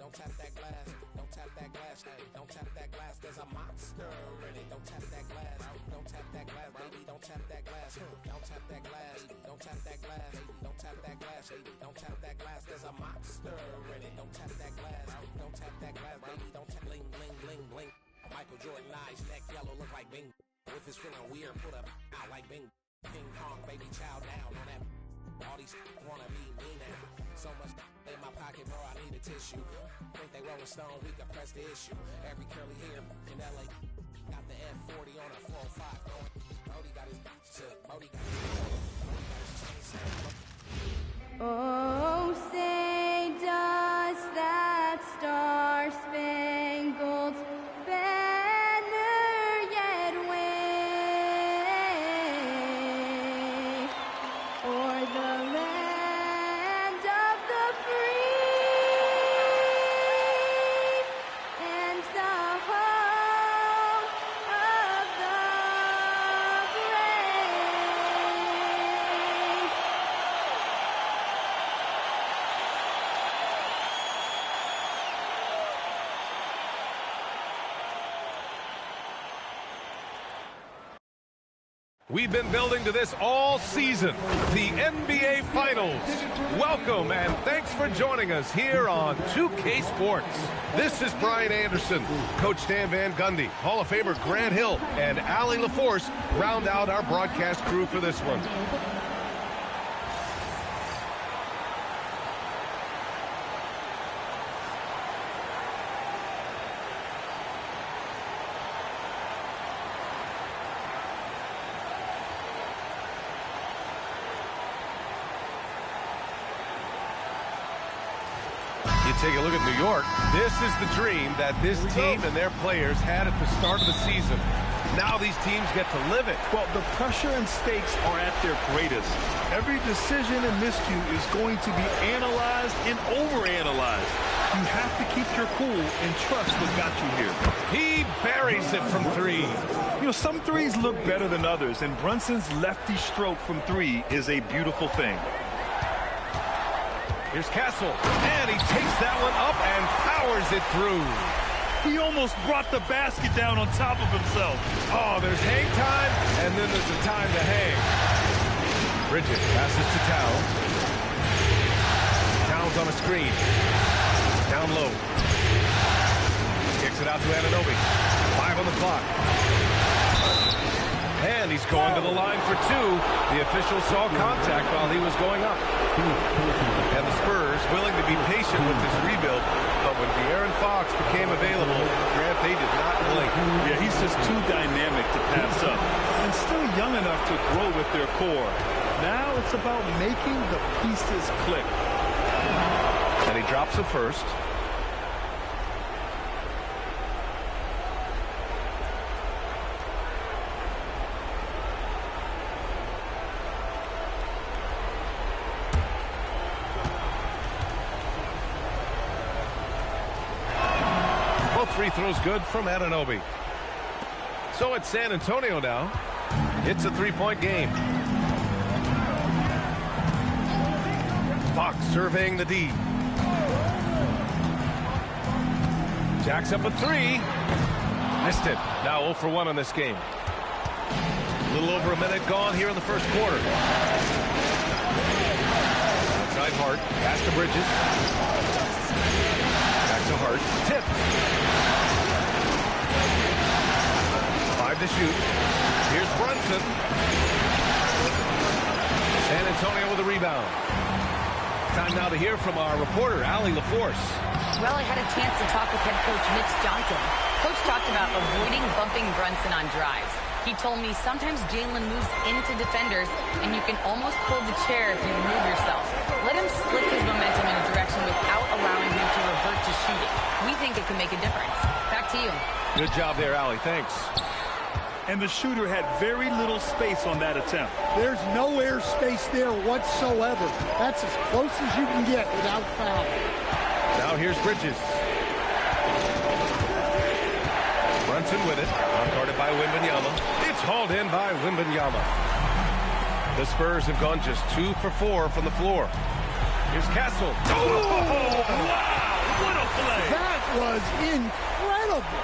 Don't tap that glass. Don't tap that glass. Hey, don't tap that glass. There's a monster in it. Don't tap that glass. Don't tap that glass, baby. Don't tap that glass. Don't tap that glass. Don't tap that glass. Don't tap that glass. Don't tap that glass. There's a monster in it. Don't tap that glass. Don't tap that glass, baby. Don't tap bling, bling, bling, bling. Michael Jordan eyes, neck yellow, look like Bing. If it's feeling weird, put up out like Bing. Ping pong, baby, chow down on that. All these wanna be me now. So much in my pocket, bro, I need a tissue. Think they Rolling Stone, we can press the issue. Every curly hair in LA. Got the F40 on a 405 going. Brody got his tip. Brody got his chain. Oh, say does that star-spangled banner yet wave o'er the land of the free and the home of the brave? We've been building to this all season, the NBA Finals. Welcome and thanks for joining us here on 2K Sports. This is Brian Anderson, Coach Stan Van Gundy, Hall of Famer Grant Hill, and Allie LaForce round out our broadcast crew for this one. Take a look at New York. This is the dream that this team and their players had at the start of the season. Now these teams get to live it. Well, the pressure and stakes are at their greatest. Every decision and miscue is going to be analyzed and overanalyzed. You have to keep your cool and trust what got you here. He buries it from three. You know, some threes look better than others, and Brunson's lefty stroke from three is a beautiful thing. Here's Castle, and he takes that one up and powers it through. He almost brought the basket down on top of himself. Oh, there's hang time, and then there's a time to hang. Bridges passes to Towns. Towns on a screen. Down low. Kicks it out to Anunoby. 5 on the clock. And he's going to the line for two. The official saw contact while he was going up. And the Spurs willing to be patient with this rebuild, but when De'Aaron Fox became available, Grant, they did not blink. Yeah, he's just too dynamic to pass up, and still young enough to grow with their core. Now it's about making the pieces click. And he drops it first. Free throws good from Anunoby. So it's San Antonio now. It's a three-point game. Fox surveying the D. Jacks up a three. Missed it. Now 0 for 1 on this game. A little over a minute gone here in the first quarter. Outside Hart. Pass to Bridges. Back to Hart. Tipped. 5 to shoot. Here's Brunson. San Antonio with a rebound. Time now to hear from our reporter, Allie LaForce. Well, I had a chance to talk with head coach Mitch Johnson. Coach talked about avoiding bumping Brunson on drives. He told me sometimes Jalen moves into defenders, and you can almost pull the chair if you remove yourself. Let him slick his momentum in a direction without allowing him to revert to shooting. We think it can make a difference. Back to you. Good job there, Allie. Thanks. And the shooter had very little space on that attempt. There's no air space there whatsoever. That's as close as you can get without foul. Now here's Bridges. Brunson with it. Guarded by Wembanyama. It's hauled in by Wembanyama. The Spurs have gone just 2 for 4 from the floor. Here's Castle. Oh, wow! What a play! was incredible.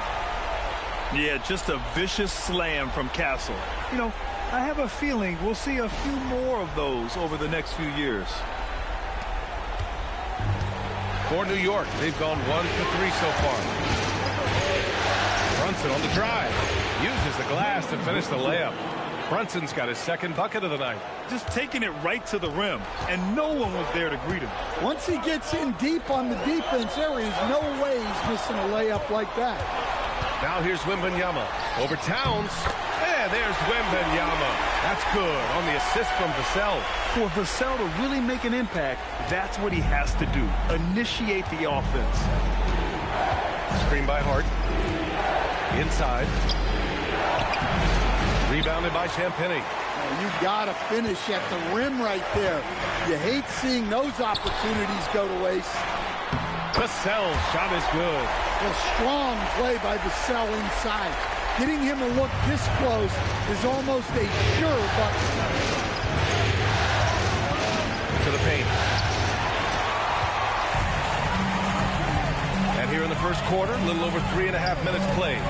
Yeah, just a vicious slam from Castle. You know, I have a feeling we'll see a few more of those over the next few years. For New York, they've gone 1 for 3 so far. Brunson on the drive. Uses the glass to finish the layup. Brunson's got his second bucket of the night. Just taking it right to the rim, and no one was there to greet him. Once he gets in deep on the defense, there is no way he's missing a layup like that. Now here's Wembanyama over Towns. And there's Wembanyama. That's good on the assist from Vassell. For Vassell to really make an impact, that's what he has to do. Initiate the offense. Screen by Hart. Inside. Rebounded by Champagny. You got to finish at the rim right there. You hate seeing those opportunities go to waste. Vassell's shot is good. A strong play by Vassell inside. Getting him a look this close is almost a sure bucket. To the paint. And here in the first quarter, a little over 3.5 minutes played.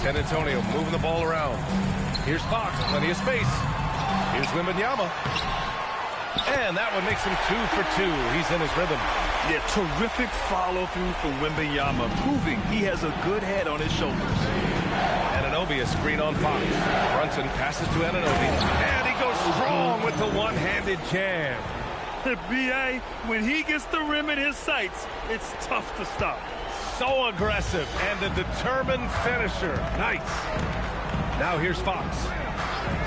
San Antonio moving the ball around. Here's Fox, plenty of space. Here's Wembanyama. And that one makes him 2 for 2. He's in his rhythm. Yeah, terrific follow-through from Wembanyama, proving he has a good head on his shoulders. Anunoby, a screen on Fox. Brunson passes to Anunoby. And he goes strong with the one-handed jam. B.A., when he gets the rim in his sights, it's tough to stop. So aggressive and a determined finisher. Nice. Now here's Fox.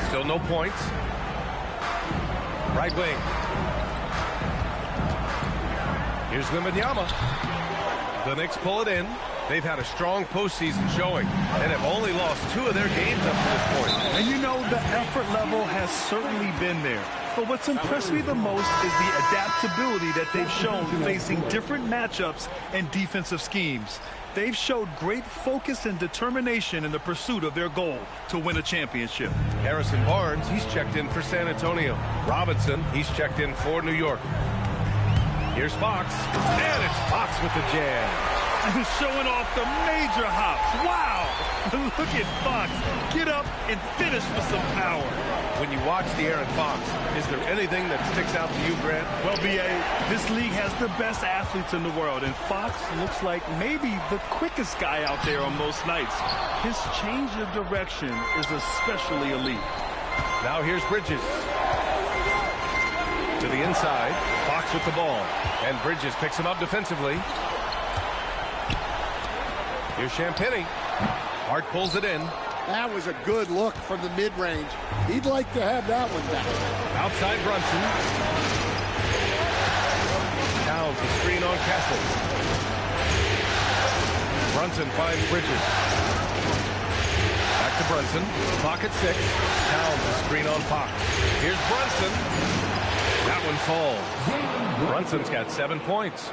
Still no points. Right wing. Here's Wembanyama. The Knicks pull it in. They've had a strong postseason showing and have only lost 2 of their games up to this point. And you know, the effort level has certainly been there. But what's impressed me the most is the adaptability that they've shown facing different matchups and defensive schemes. They've showed great focus and determination in the pursuit of their goal to win a championship. Harrison Barnes, he's checked in for San Antonio. Robinson, he's checked in for New York. Here's Fox, and it's Fox with the jam. And showing off the major hops. Wow! Look at Fox. Get up and finish with some power. When you watch De'Aaron Fox, is there anything that sticks out to you, Grant? Well, B.A., this league has the best athletes in the world, and Fox looks like maybe the quickest guy out there on most nights. His change of direction is especially elite. Now here's Bridges. To the inside, Fox with the ball, and Bridges picks him up defensively. Here's Champagny. Hart pulls it in. That was a good look from the mid-range. He'd like to have that one back. Outside Brunson. Towns a screen on Castle. Brunson finds Bridges. Back to Brunson. Clock at 6. Towns a screen on Fox. Here's Brunson. That one falls. Brunson's got 7 points.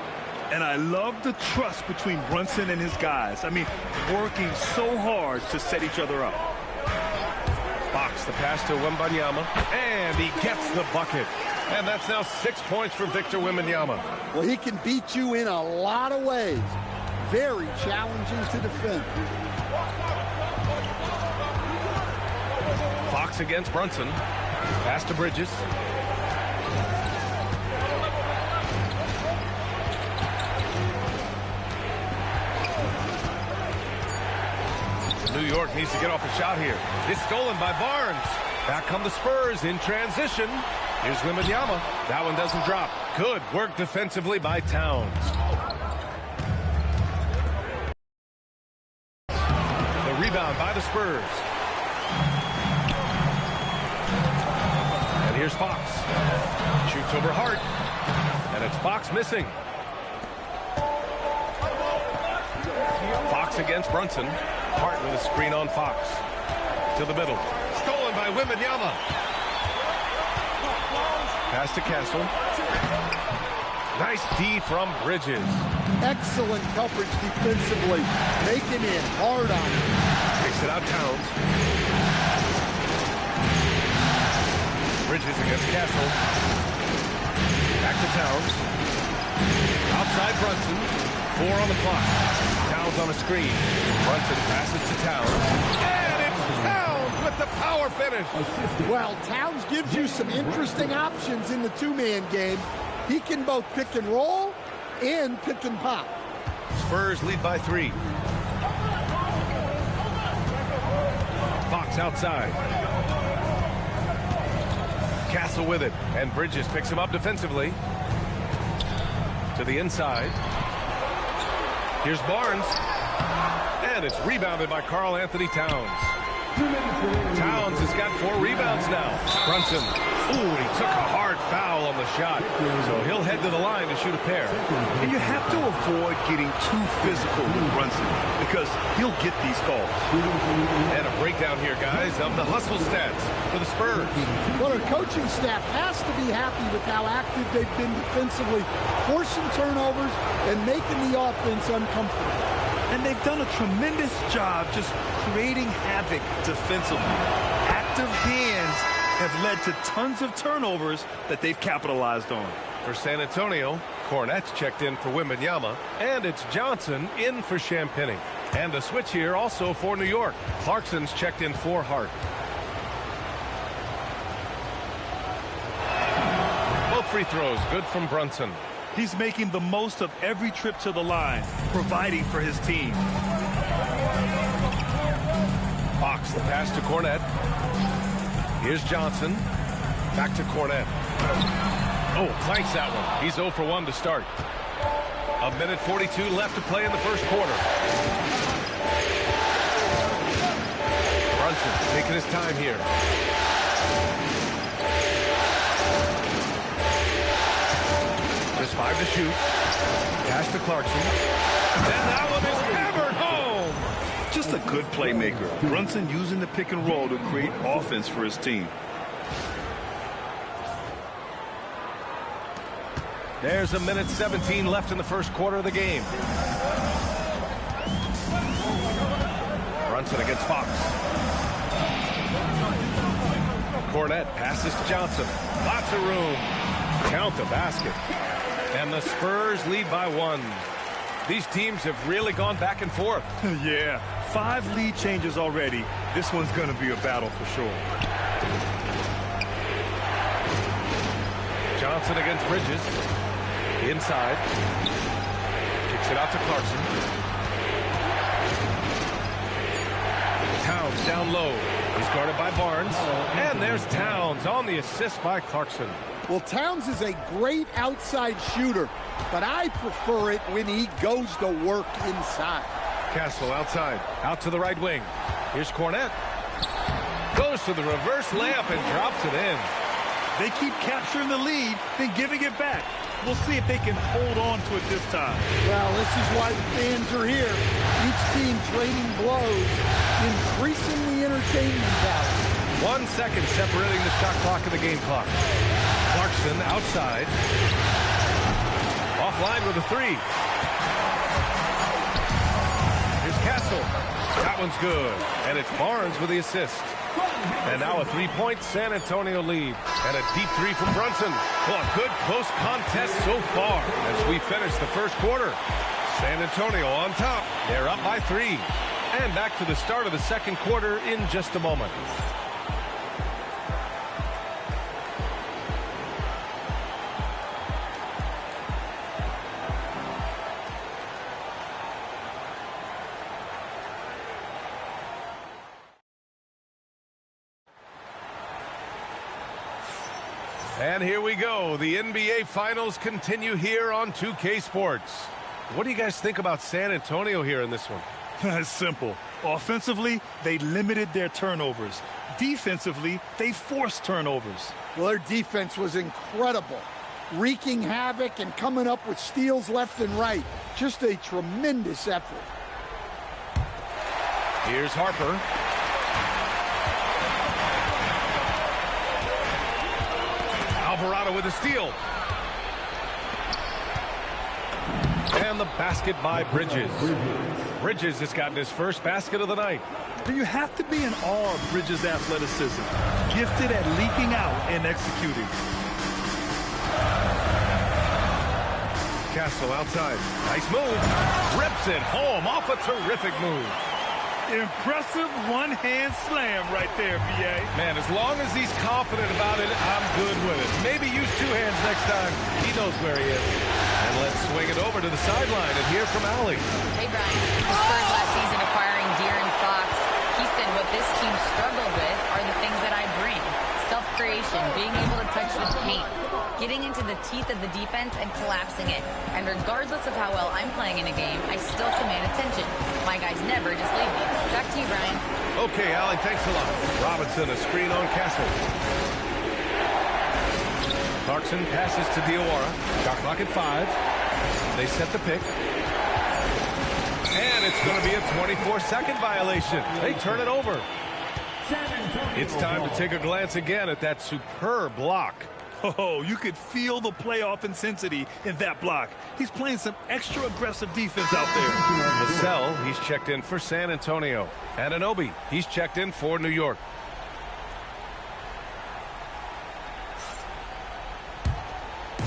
And I love the trust between Brunson and his guys. I mean, working so hard to set each other up. Fox, the pass to Wembanyama, and he gets the bucket. And that's now 6 points for Victor Wembanyama. Well, he can beat you in a lot of ways. Very challenging to defend. Fox against Brunson. Pass to Bridges. New York needs to get off a shot here. It's stolen by Barnes. Back come the Spurs in transition. Here's Wembanyama. That one doesn't drop. Good work defensively by Towns. The rebound by the Spurs. And here's Fox. Shoots over Hart. And it's Fox missing. Fox against Brunson. Hart with a screen on Fox. To the middle. Stolen by Wembanyama. Pass to Castle. Nice D from Bridges. Excellent coverage defensively. Making it hard on him. Takes it out Towns. Bridges against Castle. Back to Towns. Outside Outside Brunson. 4 on the clock. Towns on a screen. Brunson passes to Towns. And it's Towns with the power finish. Well, Towns gives you some interesting options in the two-man game. He can both pick and roll and pick and pop. Spurs lead by 3. Fox outside. Castle with it, and Bridges picks him up defensively. To the inside. Here's Barnes. And it's rebounded by Karl Anthony Towns. Towns has got 4 rebounds now. Brunson. Ooh, he took a hard foul on the shot. So he'll head to the line to shoot a pair. And you have to avoid getting too physical with Brunson because he'll get these calls. And a breakdown here, guys, of the hustle stats for the Spurs. Well, our coaching staff has to be happy with how active they've been defensively, forcing turnovers and making the offense uncomfortable. And they've done a tremendous job just creating havoc defensively. Active hands have led to tons of turnovers that they've capitalized on. For San Antonio, Cornette's checked in for Wembanyama, and it's Johnson in for Champagny. And a switch here also for New York. Clarkson's checked in for Hart. Both free throws good from Brunson. He's making the most of every trip to the line, providing for his team. Fox the pass to Cornette. Here's Johnson. Back to Cornette. Oh, clanks that one. He's 0 for 1 to start. 1:42 left to play in the first quarter. Brunson taking his time here. Just 5 to shoot. Pass to Clarkson. And that one is hammered home. Just a good playmaker. Brunson using the pick and roll to create offense for his team. There's 1:17 left in the first quarter of the game. Brunson against Fox. Cornette passes to Johnson. Lots of room. Count the basket. And the Spurs lead by 1. These teams have really gone back and forth. Yeah, 5 lead changes already. This one's going to be a battle for sure. Johnson against Bridges. Inside. Kicks it out to Clarkson. Towns down low. He's guarded by Barnes. And there's Towns on the assist by Clarkson. Well, Towns is a great outside shooter, but I prefer it when he goes to work inside. Castle outside. Out to the right wing. Here's Cornette. Goes to the reverse layup and drops it in. They keep capturing the lead, then giving it back. We'll see if they can hold on to it this time. Well, this is why the fans are here. Each team trading blows, increasing the entertainment value. 1 second separating the shot clock and the game clock. Clarkson outside. Offline with a 3. Here's Castle. That one's good. And it's Barnes with the assist. And now a 3-point San Antonio lead. And a deep 3 from Brunson. Well, a good close contest so far as we finish the first quarter. San Antonio on top. They're up by 3. And back to the start of the second quarter in just a moment. And here we go. The NBA Finals continue here on 2K Sports. What do you guys think about San Antonio here in this one? It's simple. Offensively, they limited their turnovers. Defensively, they forced turnovers. Well, their defense was incredible, wreaking havoc and coming up with steals left and right. Just a tremendous effort. Here's Harper. Alvarado with a steal. And the basket by Bridges. Bridges has gotten his first basket of the night. You have to be in awe of Bridges' athleticism. Gifted at leaking out and executing. Castle outside. Nice move. Rips it home off a terrific move. Impressive one-hand slam right there, B.A. Man, as long as he's confident about it, I'm good with it. Maybe use two hands next time. He knows where he is. And let's swing it over to the sideline and hear from Allie. Hey, Brian. The Spurs last season acquiring De'Aaron Fox. He said what this team struggled with are the things that I bring. Self-creation, being able to touch the paint, getting into the teeth of the defense and collapsing it. And regardless of how well I'm playing in a game, I still command attention. My guys never just leave me. Back to you, Brian. Okay, Allie, thanks a lot. Robinson, a screen on Castle. Clarkson passes to Diawara. Shot clock at 5. They set the pick. And it's going to be a 24-second violation. They turn it over. It's time to take a glance again at that superb block. Oh, you could feel the playoff intensity in that block. He's playing some extra aggressive defense out there. Vassell, he's checked in for San Antonio. Anunoby, he's checked in for New York.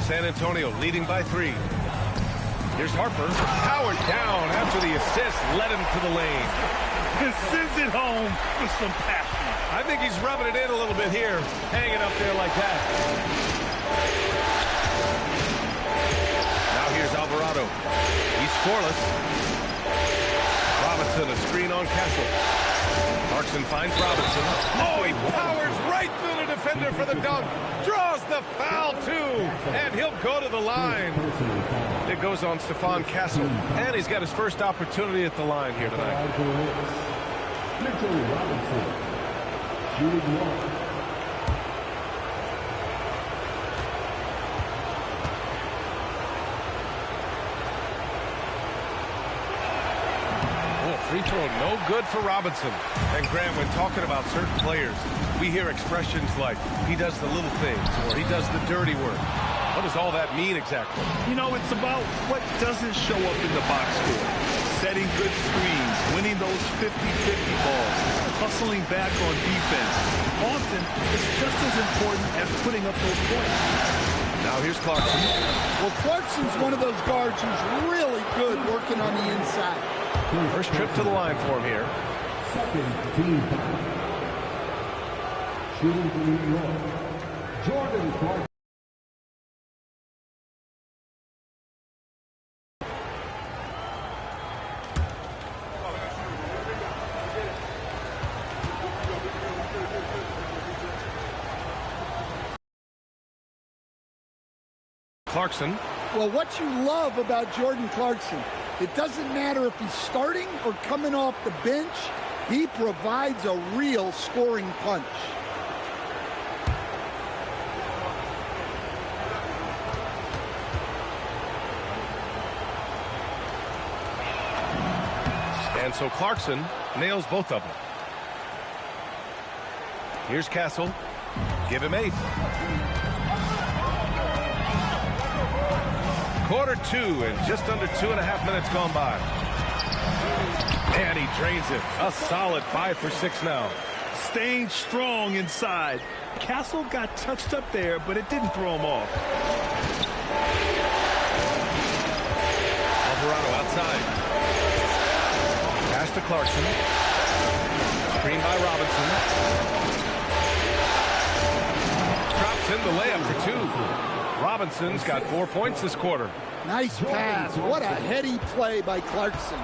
San Antonio leading by 3. Here's Harper. Powered down after the assist led him to the lane. And sends it home with some passion. I think he's rubbing it in a little bit here, hanging up there like that. Now here's Alvarado. He's scoreless. Robinson, a screen on Castle. Clarkson finds Robinson. Oh, he powers right through the defender for the dunk. Draws the foul, too. And he'll go to the line. It goes on Stephon Castle. And he's got his first opportunity at the line here tonight. Free throw no good for Robinson. And Graham, when talking about certain players, we hear expressions like, he does the little things, or he does the dirty work. What does all that mean exactly? You know, it's about what doesn't show up in the box score. Setting good screens, winning those 50-50 balls, hustling back on defense. Often, it's just as important as putting up those points. Now here's Clarkson. Well, Clarkson's one of those guards who's really good working on the inside. First trip to the line for him here. Second team foul. Shooting for New York, Jordan Clarkson. Clarkson. Well, what you love about Jordan Clarkson, it doesn't matter if he's starting or coming off the bench, he provides a real scoring punch. And so Clarkson nails both of them. Here's Castle. Give him 8. Quarter 2 and just under 2.5 minutes gone by. And he drains it. A solid 5 for 6 now. Staying strong inside. Castle got touched up there, but it didn't throw him off. Alvarado outside. Pass to Clarkson. Screen by Robinson. Drops in the layup for 2. Robinson's got 4 points this quarter. Nice pass. What a heady play by Clarkson.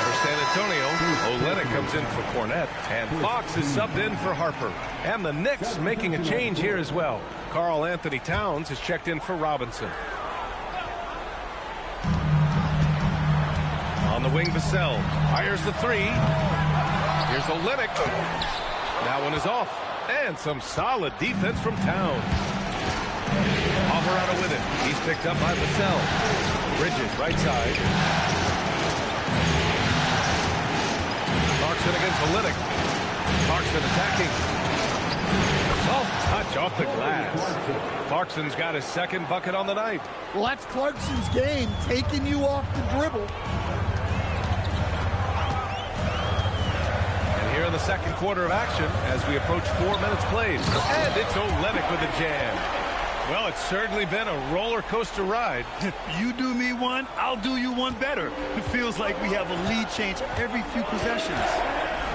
For San Antonio, Olynyk comes in for Cornette, and Fox is subbed in for Harper. And the Knicks making a change here as well. Karl Anthony Towns is checked in for Robinson. On the wing, Vassell fires the 3. Here's Olynyk. That one is off. And some solid defense from Towns. Alvarado with it. He's picked up by Vassell. Bridges, right side. Clarkson against Olynyk. Clarkson attacking. Soft touch off the glass. Clarkson's got his second bucket on the night. Well, that's Clarkson's game, taking you off the dribble. Here in the second quarter of action as we approach 4 minutes played. And it's Olenek with a jam. Well, it's certainly been a roller coaster ride. You do me one, I'll do you one better. It feels like we have a lead change every few possessions.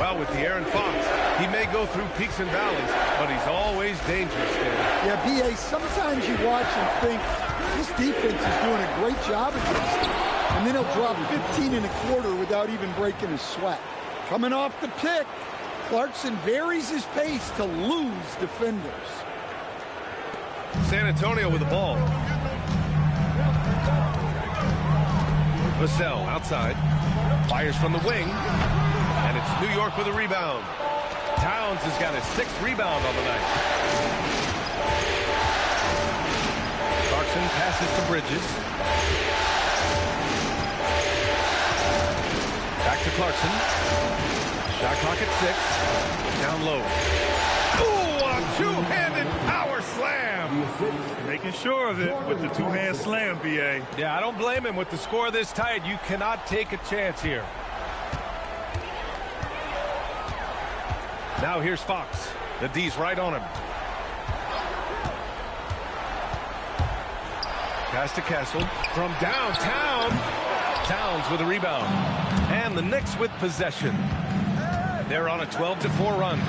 Well, with De'Aaron Fox, he may go through peaks and valleys, but he's always dangerous, Dan. Yeah, B.A., sometimes you watch and think, this defense is doing a great job against him. And then he'll drop 15 and a quarter without even breaking a sweat. Coming off the pick, Clarkson varies his pace to lose defenders. San Antonio with the ball. Vassell outside. Fires from the wing. And it's New York with a rebound. Towns has got his 6th rebound on the night. Clarkson passes to Bridges. Back to Clarkson. Shot clock at 6. Down low. Ooh, a two-handed power slam. Making sure of it with the two-hand slam, B.A. Yeah, I don't blame him. With the score this tight, you cannot take a chance here. Now here's Fox. The D's right on him. Pass to Castle from downtown. Towns with a rebound. And the Knicks with possession. They're on a 12-4 run.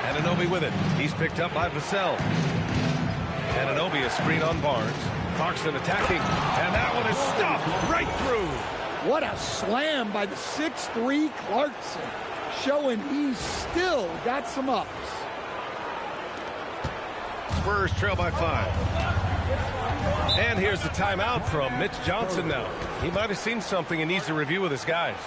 Anunoby with it. He's picked up by Vassell. Anunoby a screen on Barnes. Clarkson attacking. And that one is stuffed right through. What a slam by the 6'3" Clarkson, showing he's still got some ups. Spurs trail by 5. And here's the timeout from Mitch Johnson now. He might have seen something and needs to review with his guys.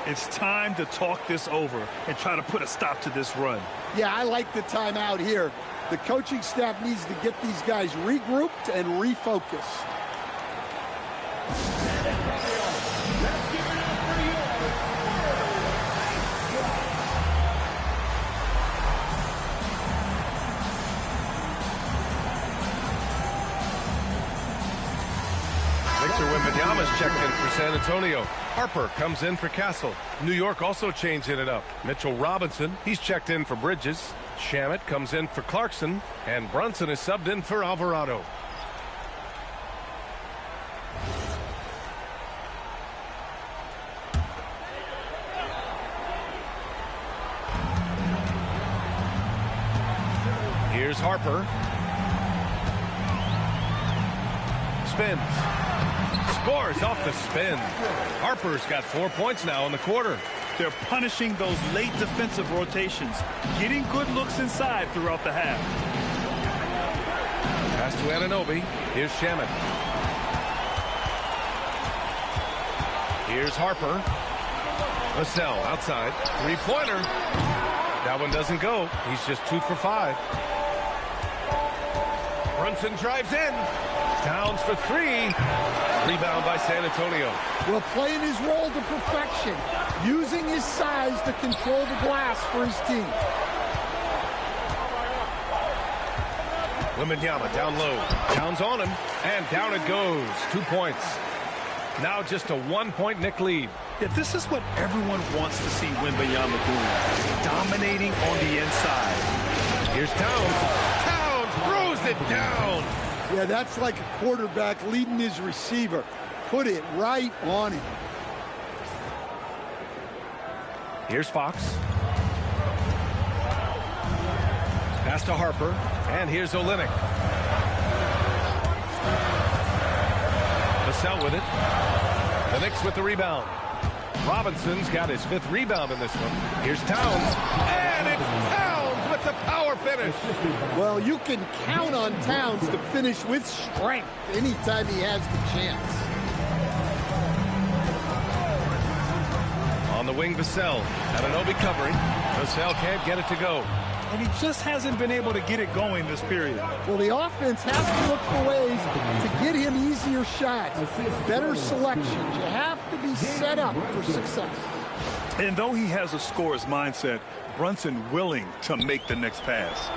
It's time to talk this over and try to put a stop to this run. Yeah, I like the timeout here. The coaching staff needs to get these guys regrouped and refocused. Victor Wembanyama's checked in for San Antonio. Harper comes in for Castle. New York also changing it up. Mitchell Robinson, he's checked in for Bridges. Shamet comes in for Clarkson. And Brunson is subbed in for Alvarado. Here's Harper. Spins. Scores off the spin. Harper's got 4 points now in the quarter. They're punishing those late defensive rotations, getting good looks inside throughout the half. Pass to Anunoby. Here's Shamet. Here's Harper. Vassell outside. Three-pointer. That one doesn't go. He's just 2 for 5. Brunson drives in. Towns for 3. Rebound by San Antonio. Well, playing his role to perfection, using his size to control the glass for his team. Wembanyama down low. Towns on him, and down it goes. 2 points. Now just a 1-point Knick lead. Yeah, this is what everyone wants to see Wembanyama doing. Dominating on the inside. Here's Towns. Towns throws it down. Yeah, that's like a quarterback leading his receiver. Put it right on him. Here's Fox. Pass to Harper. And here's Olenek. Vassell with it. The Knicks with the rebound. Robinson's got his 5th rebound in this one. Here's Towns. And it's Towns with the power finish. Well, you can count on Towns to finish with strength anytime he has the chance. On the wing, Vassell. Anunoby covering. Vassell can't get it to go. And he just hasn't been able to get it going this period. Well, the offense has to look for ways to get him easier shots, better selections. You have to be set up for success. And though he has a scorer's mindset, Brunson willing to make the next pass.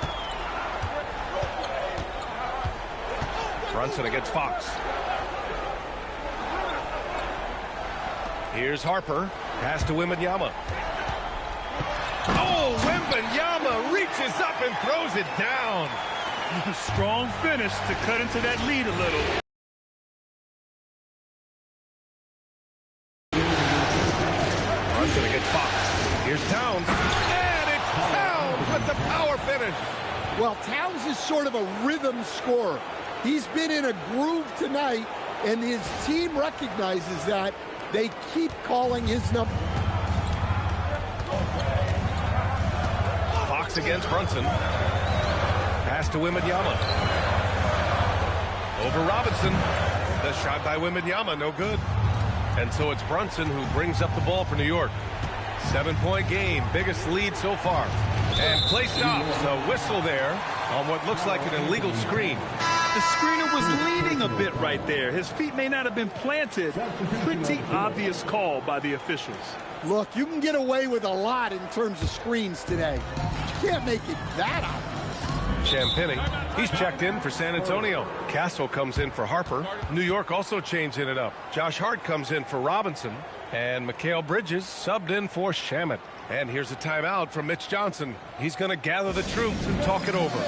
Brunson against Fox. Here's Harper. Pass to Wembanyama. reaches up and throws it down. Strong finish to cut into that lead a little. Brunson against Fox. Here's Towns. And it's Towns with the power finish. Well, Towns is sort of a rhythm scorer. He's been in a groove tonight, and his team recognizes that. They keep calling his number. Fox against Brunson. Pass to Wembanyama. Over Robinson. The shot by Wembanyama, no good. And so it's Brunson who brings up the ball for New York. 7-point game, biggest lead so far. And play stops. A whistle there on what looks like an illegal screen. The screener was leaning a bit right there. His feet may not have been planted. Pretty obvious call by the officials. Look, you can get away with a lot in terms of screens today. You can't make it that obvious. Champagny, he's checked in for San Antonio. Castle comes in for Harper. New York also changing it up. Josh Hart comes in for Robinson. And Mikal Bridges subbed in for Shamet. And here's a timeout from Mitch Johnson. He's going to gather the troops and talk it over.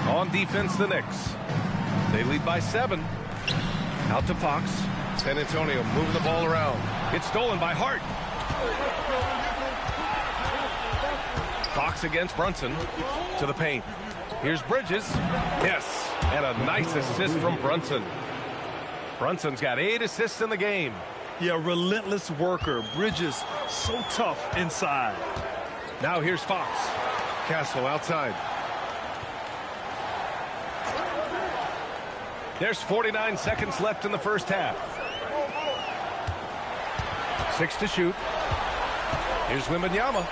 On defense, the Knicks. They lead by 7. Out to Fox. San Antonio moving the ball around. It's stolen by Hart. Fox against Brunson. To the paint. Here's Bridges. Yes. And a nice assist from Brunson. Brunson's got 8 assists in the game. Yeah, relentless worker. Bridges so tough inside. Now here's Fox. Castle outside. There's 49 seconds left in the first half. 6 to shoot. Here's Wembanyama.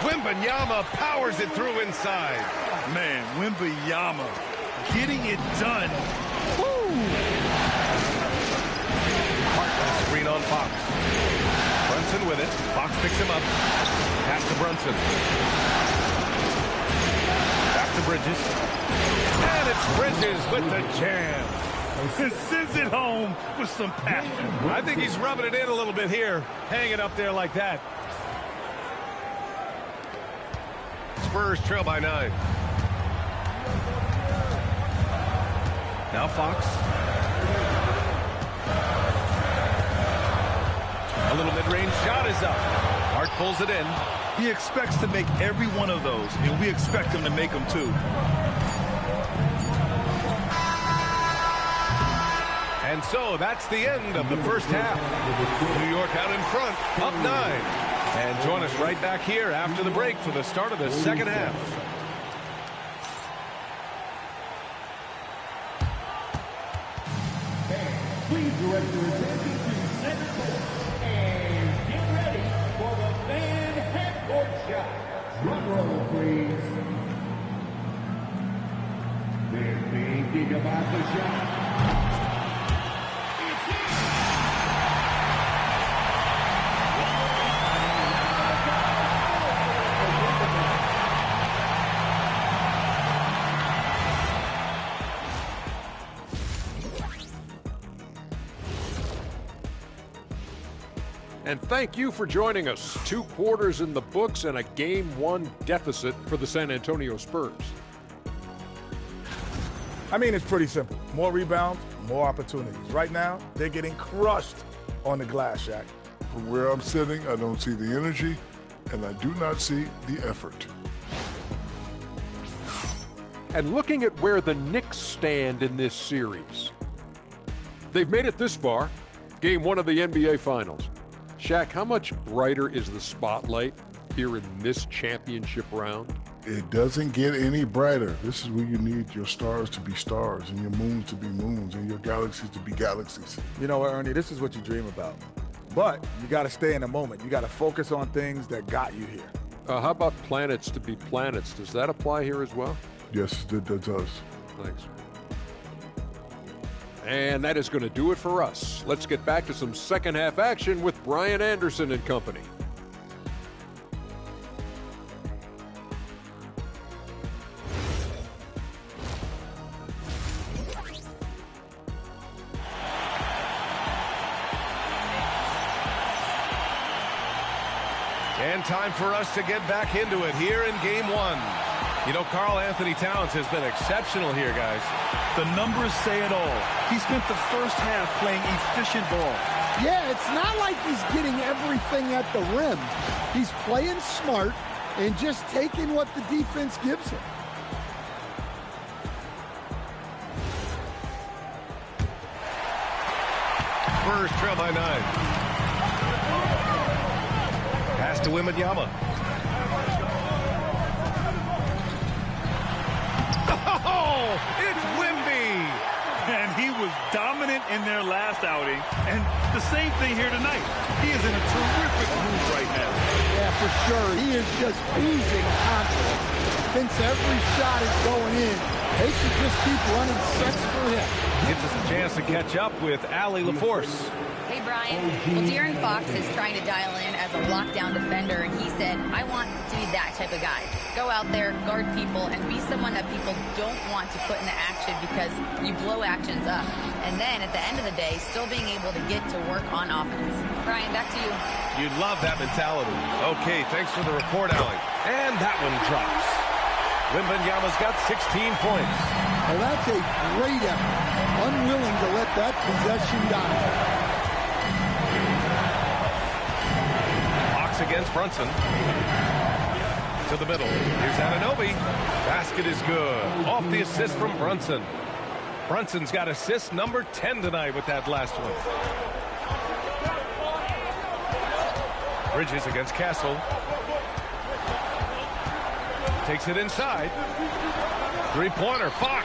Wembanyama powers it through inside. Man, Wembanyama getting it done. Woo! Hartman screen on Fox. Brunson with it. Fox picks him up. Pass to Brunson. Back to Bridges. And it's Bridges with the jam. Sends it home with some passion. I think he's rubbing it in a little bit here. Hanging up there like that. Spurs trail by 9. Now Fox. A little mid-range shot is up. Hart pulls it in. He expects to make every one of those, and we expect him to make them too. And so that's the end of the first half. New York out in front, up 9. And join us right back here after the break for the start of the second half. Please direct your attention to center court and get ready for the fan half-court shot. Drum roll, please. They're thinking about the shot. And thank you for joining us. 2 quarters in the books and a Game 1 deficit for the San Antonio Spurs. I mean, it's pretty simple. More rebounds, more opportunities. Right now, they're getting crushed on the glass, Shaq. From where I'm sitting, I don't see the energy, and I do not see the effort. And looking at where the Knicks stand in this series, they've made it this far. Game 1 of the NBA Finals. Shaq, how much brighter is the spotlight here in this championship round? It doesn't get any brighter. This is where you need your stars to be stars and your moons to be moons and your galaxies to be galaxies. You know what, Ernie? This is what you dream about. But you got to stay in the moment. You got to focus on things that got you here. How about planets to be planets? Does that apply here as well? Yes, that does. Thanks. And that is going to do it for us. Let's get back to some second half action with Brian Anderson and company. And time for us to get back into it here in Game 1. You know, Karl Anthony Towns has been exceptional here, guys. The numbers say it all. He spent the first half playing efficient ball. Yeah, it's not like he's getting everything at the rim. He's playing smart and just taking what the defense gives him. Spurs trail by 9. Pass to Wembanyama. Oh, it's Wemby! And he was dominant in their last outing. And the same thing here tonight. He is in a terrific mood right now. Yeah, for sure. He is just oozing confidence. Thinks every shot is going in. They should just keep running sets for him. Gives us a chance to catch up with Allie LaForce. Hey, Brian. Well, De'Aaron Fox is trying to dial in as a lockdown defender, and he said, I want to be that type of guy. Go out there, guard people, and be someone that people don't want to put into action because you blow actions up. And then, at the end of the day, still being able to get to work on offense. Brian, back to you. You'd love that mentality. Okay, thanks for the report, Allie. And that one drops. Wembanyama's got 16 points. Well, that's a great effort. Unwilling to let that possession die. Fox against Brunson. To the middle. Here's Anunoby. Basket is good. Off the assist from Brunson. Brunson's got assist number 10 tonight with that last one. Bridges against Castle. Takes it inside. Three-pointer, Fox.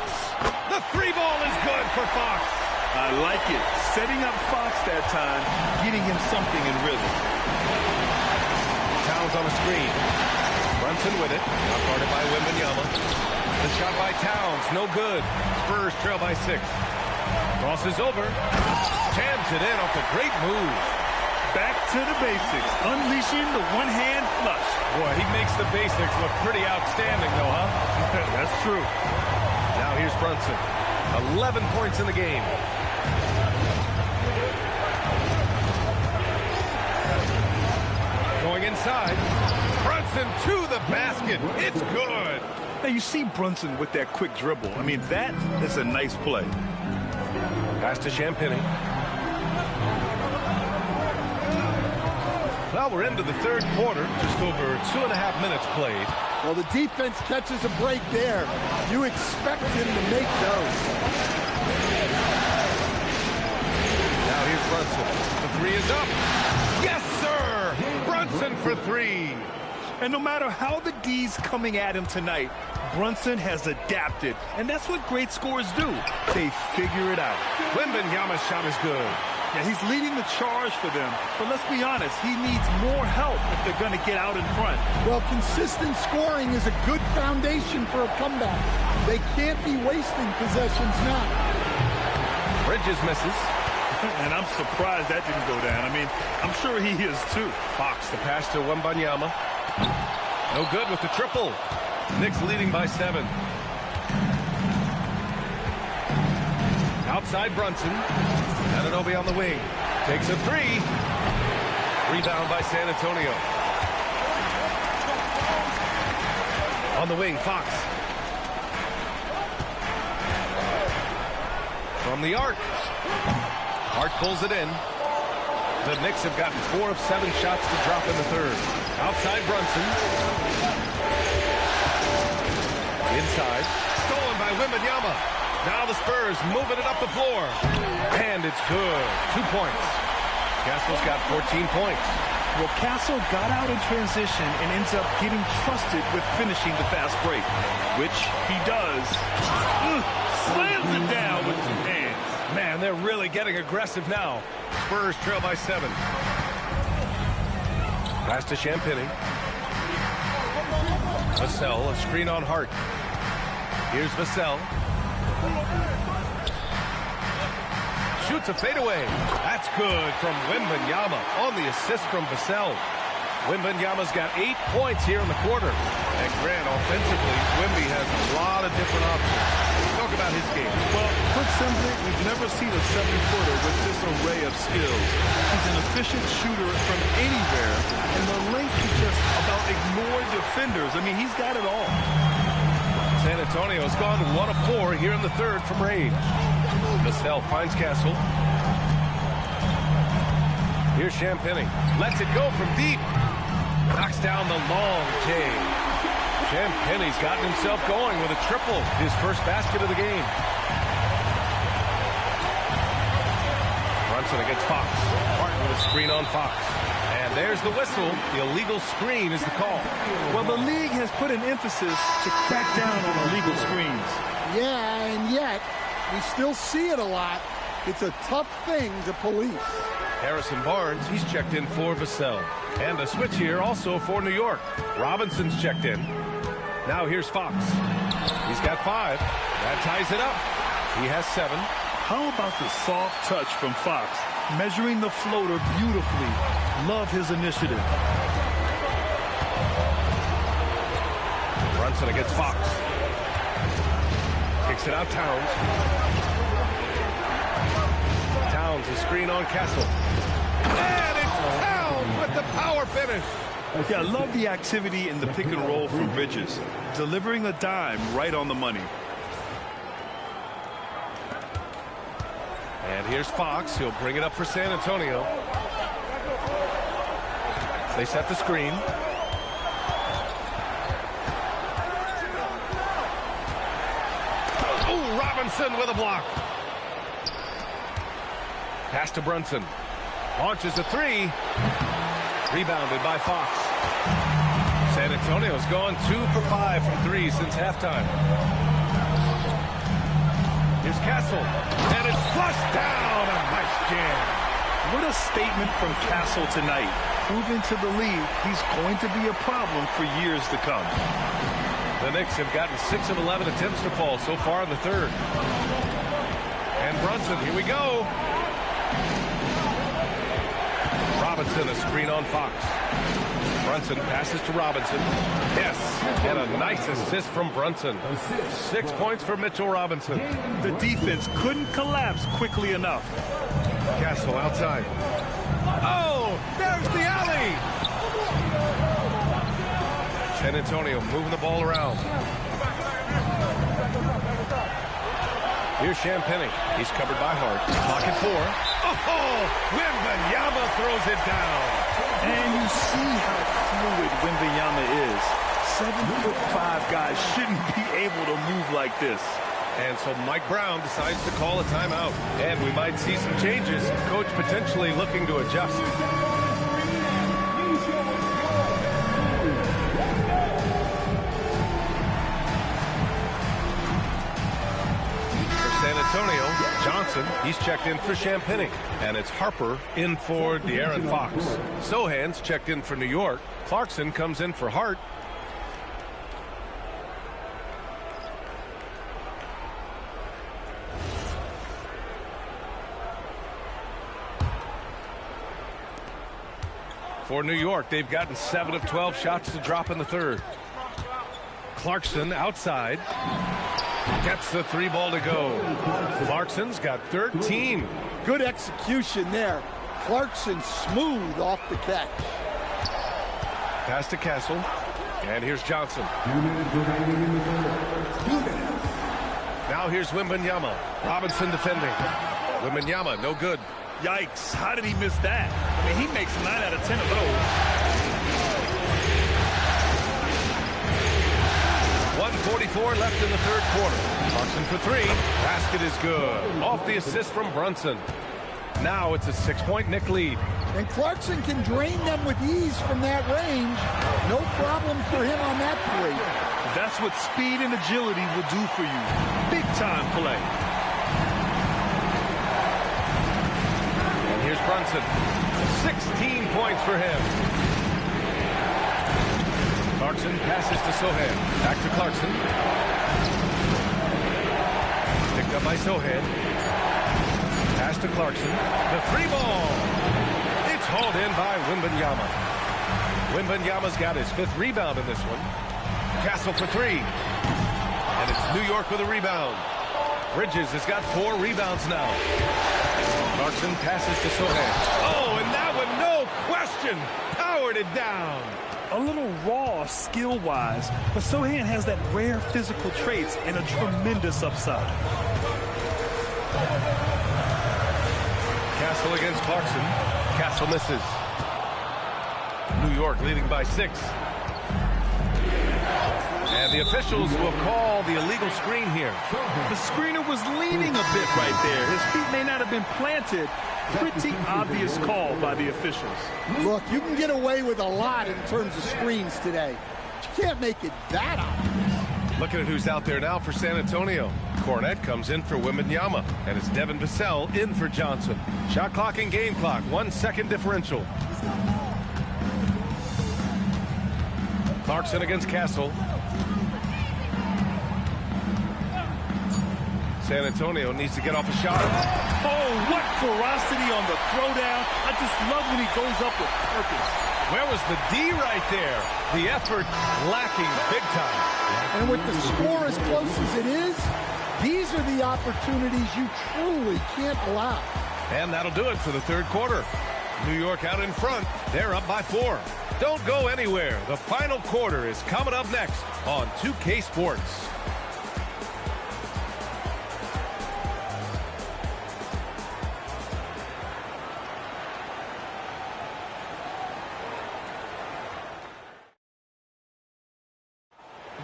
The three ball is good for Fox. I like it. Setting up Fox that time, getting him something in rhythm. Towns on the screen. Brunson with it. Not guarded by Wembanyama. The shot by Towns, no good. Spurs trail by 6. Crosses over. Jams it in off a great move. Back to the basics. Unleashing the one-hand flush. Boy, he makes the basics look pretty outstanding, though, huh? That's true. Now here's Brunson. 11 points in the game. Going inside. Brunson to the basket. It's good. Now, you see Brunson with that quick dribble. I mean, that is a nice play. Pass to Champagny. Well, we're into the third quarter. Just over 2.5 minutes played. Well, the defense catches a break there. You expect him to make those. Now here's Brunson. The three is up. Yes, sir! Brunson for 3. And no matter how the D's coming at him tonight, Brunson has adapted. And that's what great scorers do. They figure it out. Wembanyama's shot is good. Yeah, he's leading the charge for them. But let's be honest, he needs more help if they're going to get out in front. Well, consistent scoring is a good foundation for a comeback. They can't be wasting possessions now. Bridges misses. And I'm surprised that didn't go down. I mean, I'm sure he is too. Fox, the pass to Wembanyama. No good with the triple. Knicks leading by 7. Outside Brunson. Anunoby on the wing. Takes a 3. Rebound by San Antonio. On the wing, Fox. From the arc. Hart pulls it in. The Knicks have gotten 4 of 7 shots to drop in the third. Outside Brunson. Inside. Stolen by Wembanyama. Now the Spurs moving it up the floor. And it's good. 2 points. Castle's got 14 points. Well, Castle got out in transition and ends up getting trusted with finishing the fast break, which he does. Slams it down with 2 hands. Man, they're really getting aggressive now. Spurs trail by 7. Pass to Champagny. Vassell, a screen on Hart. Here's Vassell. Shoots a fadeaway. That's good from Wembanyama on the assist from Vassell. Wembanyama's got 8 points here in the quarter. And Grant, offensively, Wemby has a lot of different options. Talk about his game. Well, put simply, we've never seen a 7-footer with this array of skills. He's an efficient shooter from anywhere, and the length can just about ignore defenders. I mean, he's got it all. San Antonio's gone 1 of 4 here in the third from range. Vassell finds Castle. Here's Champagny. Lets it go from deep. Knocks down the long J. Champagny's gotten himself going with a triple. His first basket of the game. Brunson against Fox. Martin with a screen on Fox. And there's the whistle. The illegal screen is the call. Well, the league has put an emphasis to crack down on illegal screens. Yeah, and yet we still see it a lot. It's a tough thing to police. Harrison Barnes, he's checked in for Vassell. And a switch here also for New York. Robinson's checked in. Now here's Fox. He's got 5. That ties it up. He has 7. How about the soft touch from Fox? Measuring the floater beautifully. Love his initiative. Brunson against Fox. Kicks it out Towns. Towns, a screen on Castle. And it's Towns with the power finish. Yeah, I love the activity in the pick and roll from Bridges. Delivering a dime right on the money. And here's Fox. He'll bring it up for San Antonio. They set the screen. Oh, Robinson with a block. Pass to Brunson. Launches a 3. Rebounded by Fox. San Antonio's gone 2 for 5 from 3 since halftime. Here's Castle. And it's flushed down. A nice jam. What a statement from Castle tonight. Proving to the league he's going to be a problem for years to come. The Knicks have gotten 6 of 11 attempts to fall so far in the third. And Brunson, here we go. Robinson, a screen on Fox. Brunson passes to Robinson. Yes, and a nice assist from Brunson. 6 points for Mitchell Robinson. The defense couldn't collapse quickly enough. Castle outside. Oh, there's the alley. San Antonio moving the ball around. Here's Champagny. He's covered by Hart. Pocket 4. Oh, Wembanyama throws it down. And you see how fluid Wembanyama is. 7'5" guys shouldn't be able to move like this. And so Mike Brown decides to call a timeout. And we might see some changes. Coach potentially looking to adjust. San Antonio, Johnson, he's checked in for Champagny. And it's Harper in for De'Aaron Fox. Sohan's checked in for New York. Clarkson comes in for Hart. For New York, they've gotten 7 of 12 shots to drop in the third. Clarkson outside. Gets the 3 ball to go. Clarkson's got 13. Good execution there. Clarkson smooth off the catch. Pass to Castle. And here's Johnson. Now here's Wembanyama. Robinson defending. Wembanyama, no good. Yikes, how did he miss that? I mean, he makes 9 out of 10 of those. 1:44 left in the third quarter. Clarkson for 3. Basket is good. Off the assist from Brunson. Now it's a 6-point Knick lead. And Clarkson can drain them with ease from that range. No problem for him on that 3. That's what speed and agility will do for you. Big time play. And here's Brunson. 16 points for him. Clarkson passes to Sohan. Back to Clarkson. Picked up by Sohan. Pass to Clarkson. The three ball. It's hauled in by Wembanyama. Wembanyama's got his 5th rebound in this one. Castle for 3. And it's New York with a rebound. Bridges has got 4 rebounds now. Clarkson passes to Sohan. Oh, and that one, no question, powered it down. A little raw skill-wise, but Sohan has that rare physical traits and a tremendous upside. Castle against Clarkson. Castle misses. New York leading by 6. And the officials will call the illegal screen here. The screener was leaning a bit right there. His feet may not have been planted. Pretty obvious call by the officials. Look, you can get away with a lot in terms of screens today. But you can't make it that obvious. Looking at who's out there now for San Antonio. Cornette comes in for Wembanyama, and it's Devin Vassell in for Johnson. Shot clock and game clock, 1 second differential. Clarkson against Castle. San Antonio needs to get off a shot. Oh, what ferocity on the throwdown. I just love when he goes up with purpose. Where was the D right there? The effort lacking big time. And with the score as close as it is, these are the opportunities you truly can't allow. And that'll do it for the 3rd quarter. New York out in front. They're up by 4. Don't go anywhere. The final quarter is coming up next on 2K Sports.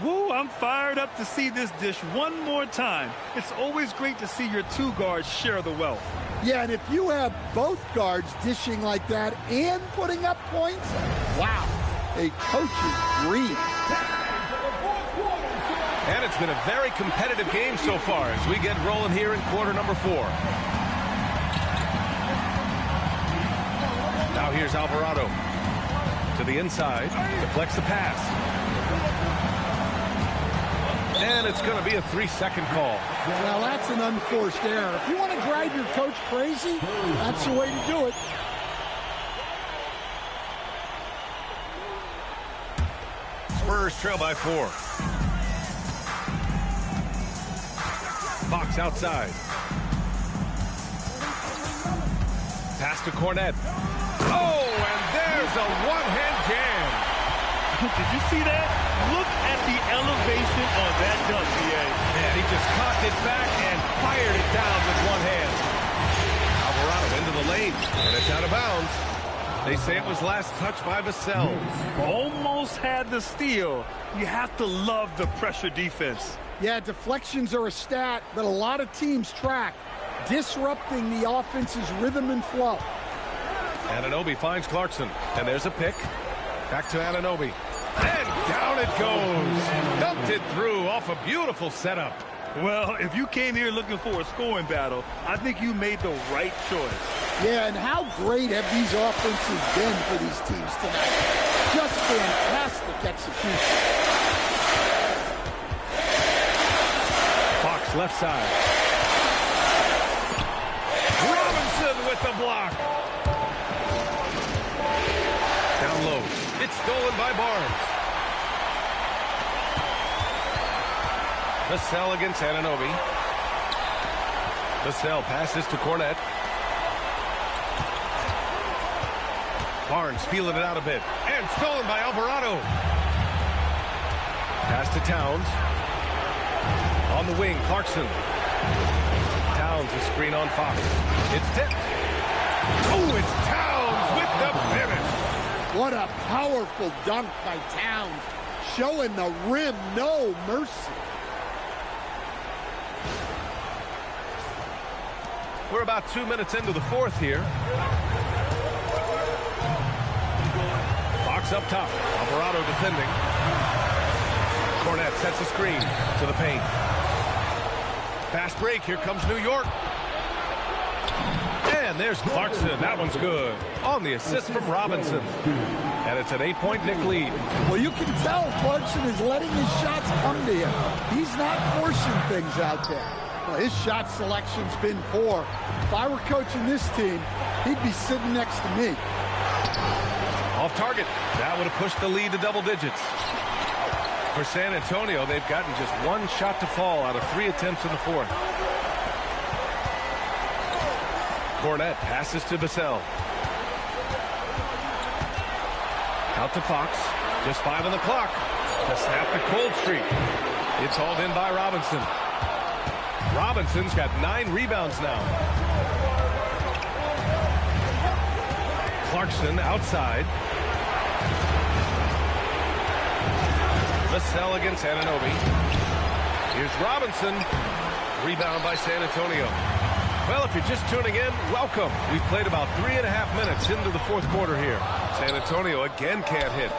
Woo, I'm fired up to see this dish one more time. It's always great to see your 2 guards share the wealth. Yeah, and if you have both guards dishing like that and putting up points, wow, a coach's dream. And it's been a very competitive game so far as we get rolling here in quarter number 4. Now here's Alvarado to the inside, deflects the pass. And it's going to be a 3-second call. Well, that's an unforced error. If you want to drive your coach crazy, that's the way to do it. Spurs trail by 4. Fox outside. Pass to Cornette. Oh, and there's a one-hand jam. Did you see that? Look at the elevation on that dunk, DA. Yeah, he just cocked it back and fired it down with one hand. Alvarado into the lane, and it's out of bounds. They say it was last touched by Vassell. Almost had the steal. You have to love the pressure defense. Yeah, deflections are a stat that a lot of teams track, disrupting the offense's rhythm and flow. Anunoby finds Clarkson, and there's a pick. Back to Anunoby. And down it goes. Dumped it through off a beautiful setup. Well, if you came here looking for a scoring battle, I think you made the right choice. Yeah, and how great have these offenses been for these teams tonight? Just fantastic execution. Fox left side. Robinson with the block. Down low. It's stolen by Barnes. Vassell against Anunoby. Vassell passes to Cornette. Barnes feeling it out a bit. And stolen by Alvarado. Pass to Towns. On the wing, Clarkson. Towns a screen on Fox. It's tipped. Oh, it's Towns with the finish. What a powerful dunk by Towns. Showing the rim no mercy. We're about 2 minutes into the 4th here. Fox up top. Alvarado defending. Cornette sets a screen to the paint. Fast break. Here comes New York. And there's Clarkson. That one's good. On the assist from Robinson. And it's an 8-point Knick lead. Well, you can tell Clarkson is letting his shots come to him. He's not forcing things out there. Well, his shot selection's been poor. If I were coaching this team, he'd be sitting next to me. Off target. That would have pushed the lead to double digits. For San Antonio, they've gotten just one shot to fall out of 3 attempts in the fourth. Cornette passes to Vassell. Out to Fox. Just 5 on the clock to snap the cold streak. It's hauled in by Robinson. Robinson's got 9 rebounds now. Clarkson outside. Vassell against Anunoby. Here's Robinson. Rebound by San Antonio. Well, if you're just tuning in, welcome. We've played about 3.5 minutes into the fourth quarter here. San Antonio again can't hit.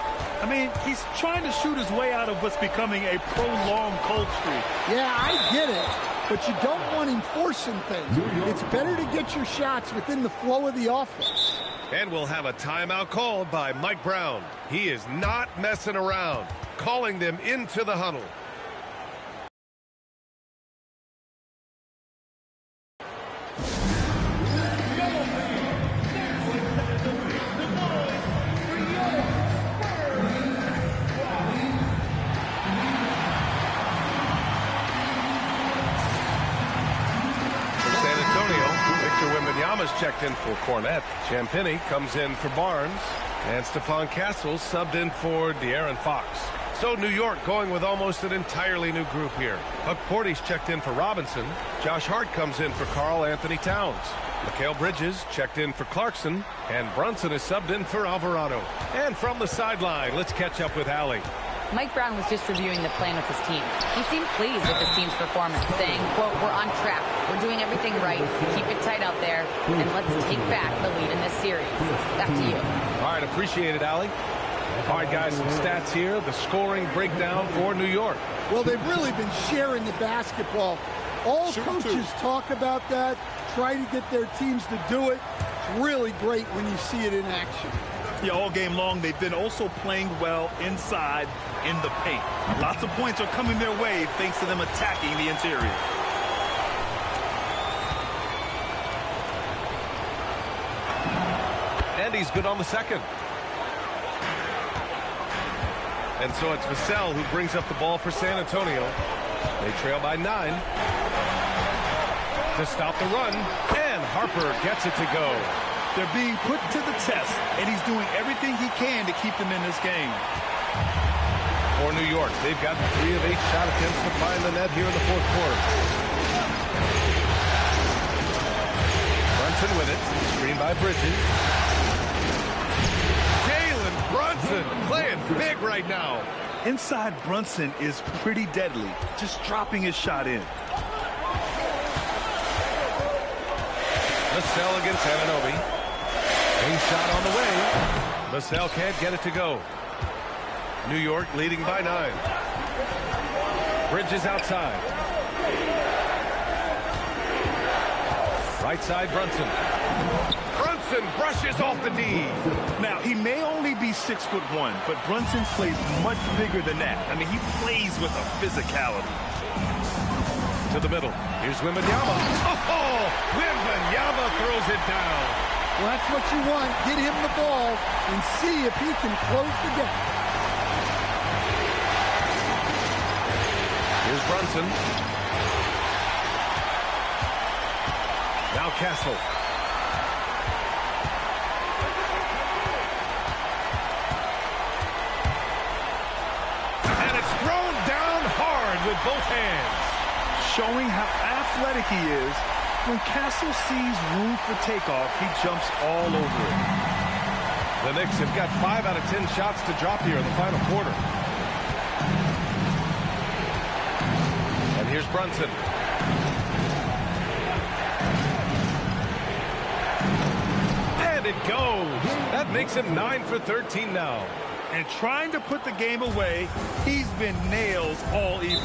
I mean, he's trying to shoot his way out of what's becoming a prolonged cold streak. Yeah, I get it, but you don't want him forcing things. It's better to get your shots within the flow of the offense. And we'll have a timeout called by Mike Brown. He is not messing around, calling them into the huddle. Yama's checked in for Cornette. Champagny comes in for Barnes. And Stephon Castles subbed in for De'Aaron Fox. So New York going with almost an entirely new group here. Huck Porty's checked in for Robinson. Josh Hart comes in for Karl Anthony Towns. Mikal Bridges checked in for Clarkson. And Brunson is subbed in for Alvarado. And from the sideline, let's catch up with Allie. Mike Brown was just reviewing the plan with his team. He seemed pleased with his team's performance, saying, quote, "We're on track. We're doing everything right. Keep it tight out there, and let's take back the lead in this series." Back to you. All right, appreciate it, Allie. All right, guys, some stats here. The scoring breakdown for New York. Well, they've really been sharing the basketball. All coaches talk about that, try to get their teams to do it. It's really great when you see it in action. Yeah, all game long, they've been also playing well inside in the paint. Lots of points are coming their way thanks to them attacking the interior. And he's good on the second. And so it's Vassell who brings up the ball for San Antonio. They trail by 9. To stop the run, and Harper gets it to go. They're being put to the test, and he's doing everything he can to keep them in this game. For New York, they've gotten 3 of 8 shot attempts to find the net here in the fourth quarter. Brunson with it, screened by Bridges. Jalen Brunson playing big right now. Inside Brunson is pretty deadly, just dropping his shot in. Vassell against Anunoby. A shot on the way. Vassell can't get it to go. New York leading by 9. Bridges outside. Right side, Brunson. Brunson brushes off the D. Now, he may only be 6'1", but Brunson plays much bigger than that. I mean, he plays with a physicality. To the middle. Here's Wembanyama. Oh, Wembanyama throws it down. Well, that's what you want. Get him the ball and see if he can close the gap. Here's Brunson. Now Castle. And it's thrown down hard with both hands. Showing how athletic he is. When Castle sees room for takeoff, he jumps all over it. The Knicks have got 5 out of 10 shots to drop here in the final quarter. And here's Brunson. And it goes. That makes him 9 for 13 now. And trying to put the game away, he's been nails all evening.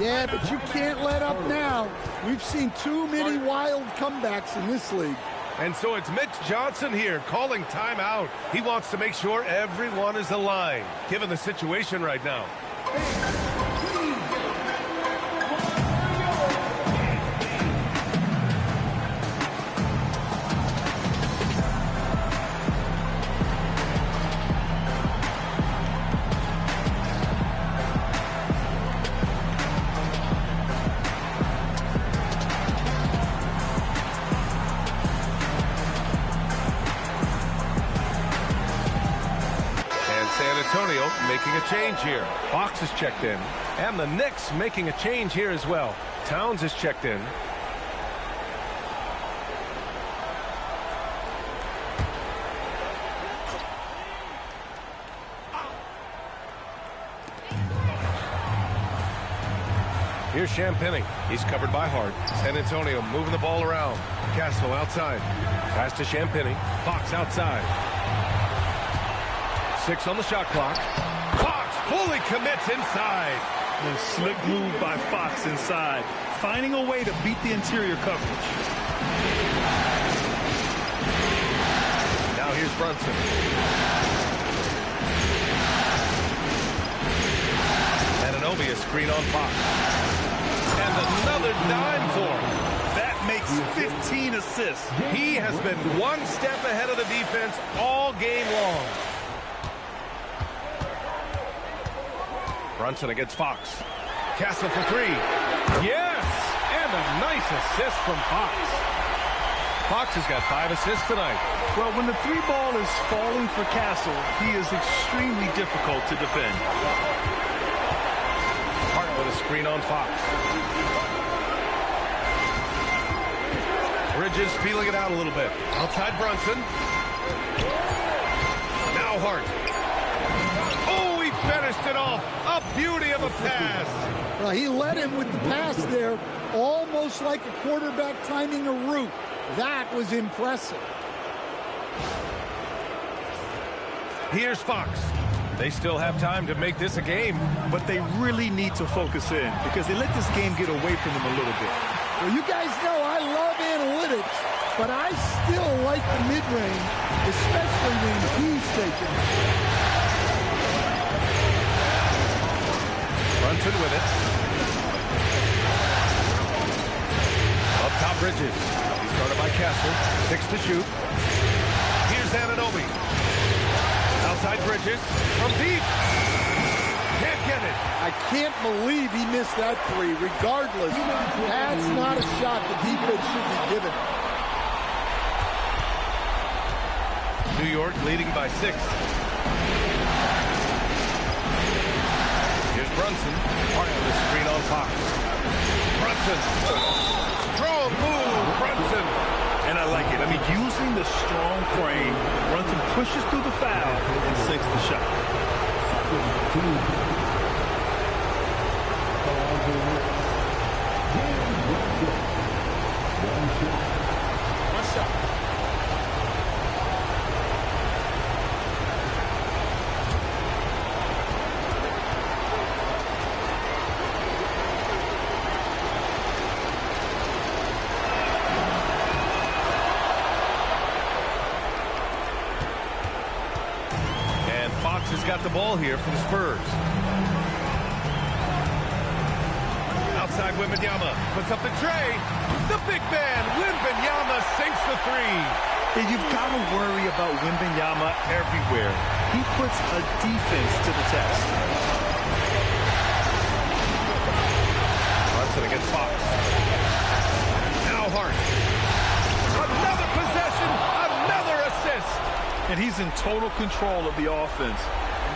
Yeah, but you can't let up now. We've seen too many wild comebacks in this league. And so it's Mitch Johnson here calling timeout. He wants to make sure everyone is aligned, given the situation right now. San Antonio making a change here. Fox is checked in. And the Knicks making a change here as well. Towns is checked in. Here's Champagny. He's covered by Hart. San Antonio moving the ball around. Castle outside. Pass to Champagny. Fox outside. 6 on the shot clock. Fox fully commits inside. A slick move by Fox inside, finding a way to beat the interior coverage. Now here's Brunson. Anunoby a screen on Fox. And another dime for him. That makes 15 assists. He has been one step ahead of the defense all game long. Brunson against Fox. Castle for 3. Yes! And a nice assist from Fox. Fox has got 5 assists tonight. Well, when the 3 ball is falling for Castle, he is extremely difficult to defend. Hart with a screen on Fox. Bridges feeling it out a little bit. Outside Brunson. Now Hart. Finished it off. A beauty of a pass. Well, he led him with the pass there, almost like a quarterback timing a route. That was impressive. Here's Fox. They still have time to make this a game. But they really need to focus in because they let this game get away from them a little bit. Well, you guys know I love analytics, but I still like the mid-range, especially when he's taking it. Brunson with it. Up top Bridges. He's guarded by Castle. 6 to shoot. Here's Anunoby. Outside Bridges. From deep. Can't get it. I can't believe he missed that 3. Regardless, that's not a shot the defense should be given. New York leading by 6. Brunson, part of the screen on Fox. Brunson, strong move, Brunson. And I like it. I mean, using the strong frame, Brunson pushes through the foul and sinks the shot. One shot. Has got the ball here for the Spurs. Outside Wembanyama puts up the tray. The big man, Wembanyama, sinks the 3. And you've got to worry about Wembanyama everywhere. He puts a defense to the test. Brunson against Fox. Now Hart. Another possession, another assist. And he's in total control of the offense.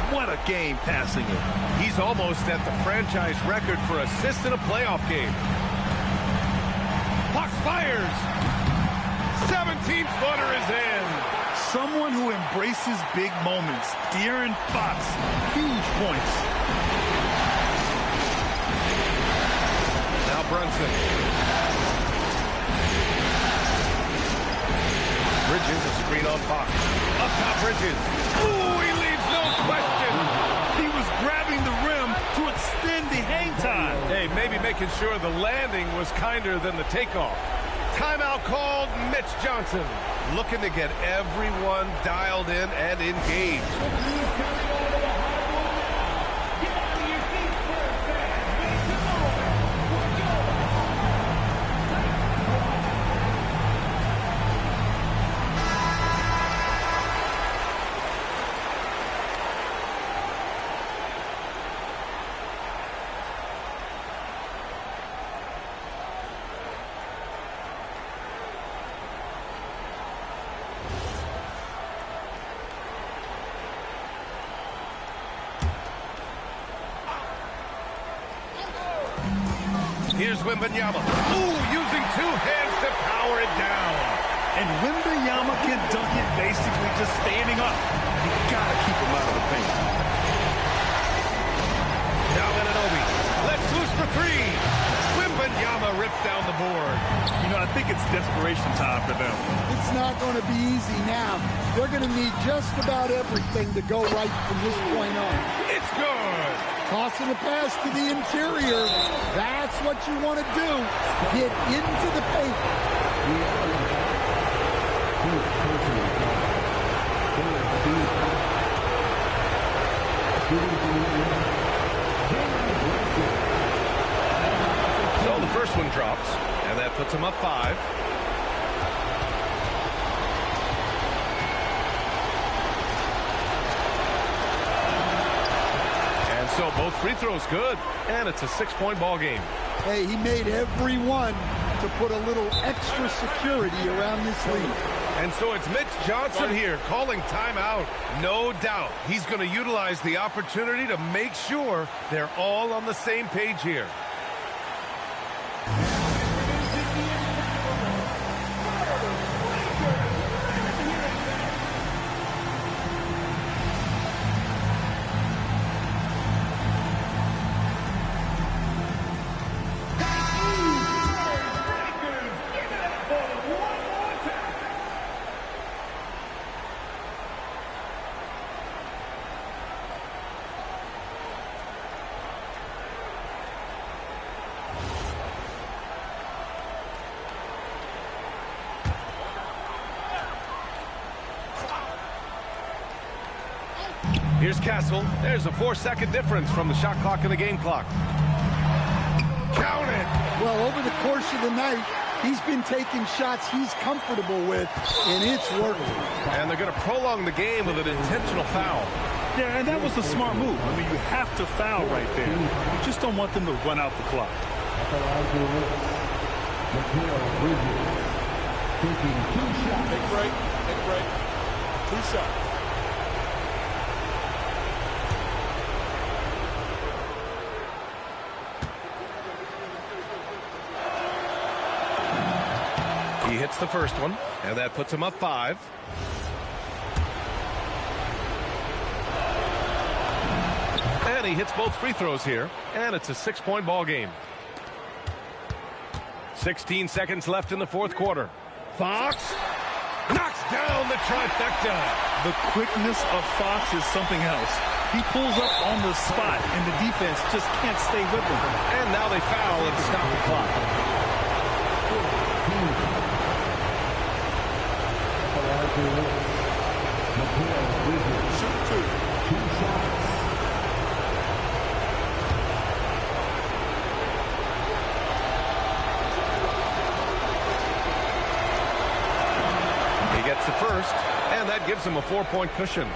What a game passing it. He's almost at the franchise record for assists in a playoff game. Fox fires. 17-footer is in. Someone who embraces big moments. De'Aaron Fox, huge points. Now Brunson. Bridges, a screen on Fox. Up top Bridges. Ooh, he leaves no question. He was grabbing the rim to extend the hang time. Hey, maybe making sure the landing was kinder than the takeoff. Timeout called. Mitch Johnson looking to get everyone dialed in and engaged. Here's Wembanyama. Ooh, using two hands to power it down. And Wembanyama can dunk it basically just standing up. You gotta keep him out of the paint. Now Anunoby. Let's loose for three. Wembanyama rips down the board. You know, I think it's desperation time for them. It's not going to be easy now. They're going to need just about everything to go right from this point on. It's good. Tossing a pass to the interior. That's what you want to do. Get into the paint. So the first one drops, and that puts him up 5. So both free throws good, and it's a 6-point ball game. Hey, he made every one to put a little extra security around this lead. And so it's Mitch Johnson here calling timeout. No doubt he's going to utilize the opportunity to make sure they're all on the same page here. Here's Castle. There's a 4-second difference from the shot clock and the game clock. Count it! Well, over the course of the night, he's been taking shots he's comfortable with, and it's working. And they're going to prolong the game with an intentional foul. Yeah, and that was a smart move. I mean, you have to foul right there. You just don't want them to run out the clock. Take a break. Take a break. 2 shots. He hits the first one, and that puts him up 5. And he hits both free throws here, and it's a 6-point ball game. 16 seconds left in the fourth quarter. Fox knocks down the trifecta. The quickness of Fox is something else. He pulls up on the spot, and the defense just can't stay with him. And now they foul and stop the clock. Shoot 2 shots. He gets the first, and that gives him a 4-point cushion.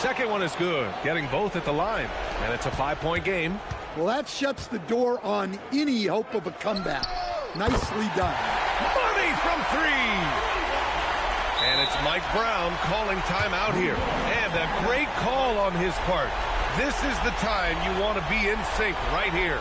Second one is good, getting both at the line, and it's a 5-point game. Well, that shuts the door on any hope of a comeback. Nicely done. Money from 3. And it's Mike Brown calling timeout here. And a great call on his part. This is the time you want to be in sync right here.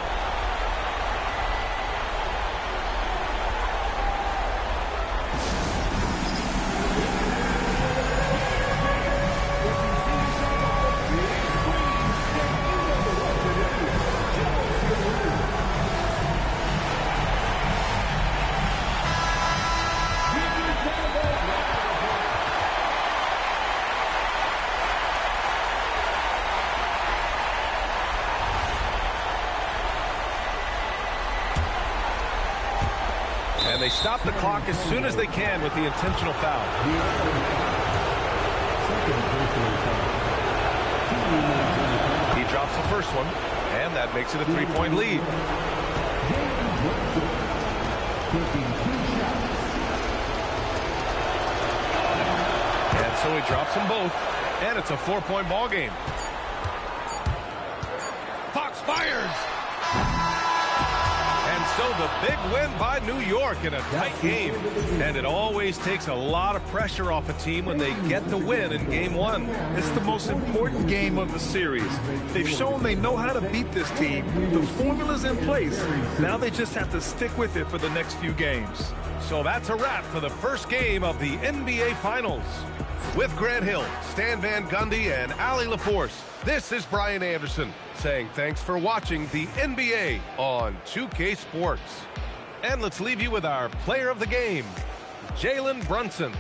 And they stop the clock as soon as they can with the intentional foul. He drops the first one, and that makes it a 3-point lead. And so he drops them both, and it's a 4-point ball game. Fox fires! And so the big win by New York in a tight game. And it always takes a lot of pressure off a team when they get the win in Game 1. It's the most important game of the series. They've shown they know how to beat this team. The formula's in place. Now they just have to stick with it for the next few games. So that's a wrap for the first game of the NBA Finals. With Grant Hill, Stan Van Gundy, and Allie LaForce, this is Brian Anderson saying thanks for watching the NBA on 2K Sports. And let's leave you with our player of the game, Jalen Brunson.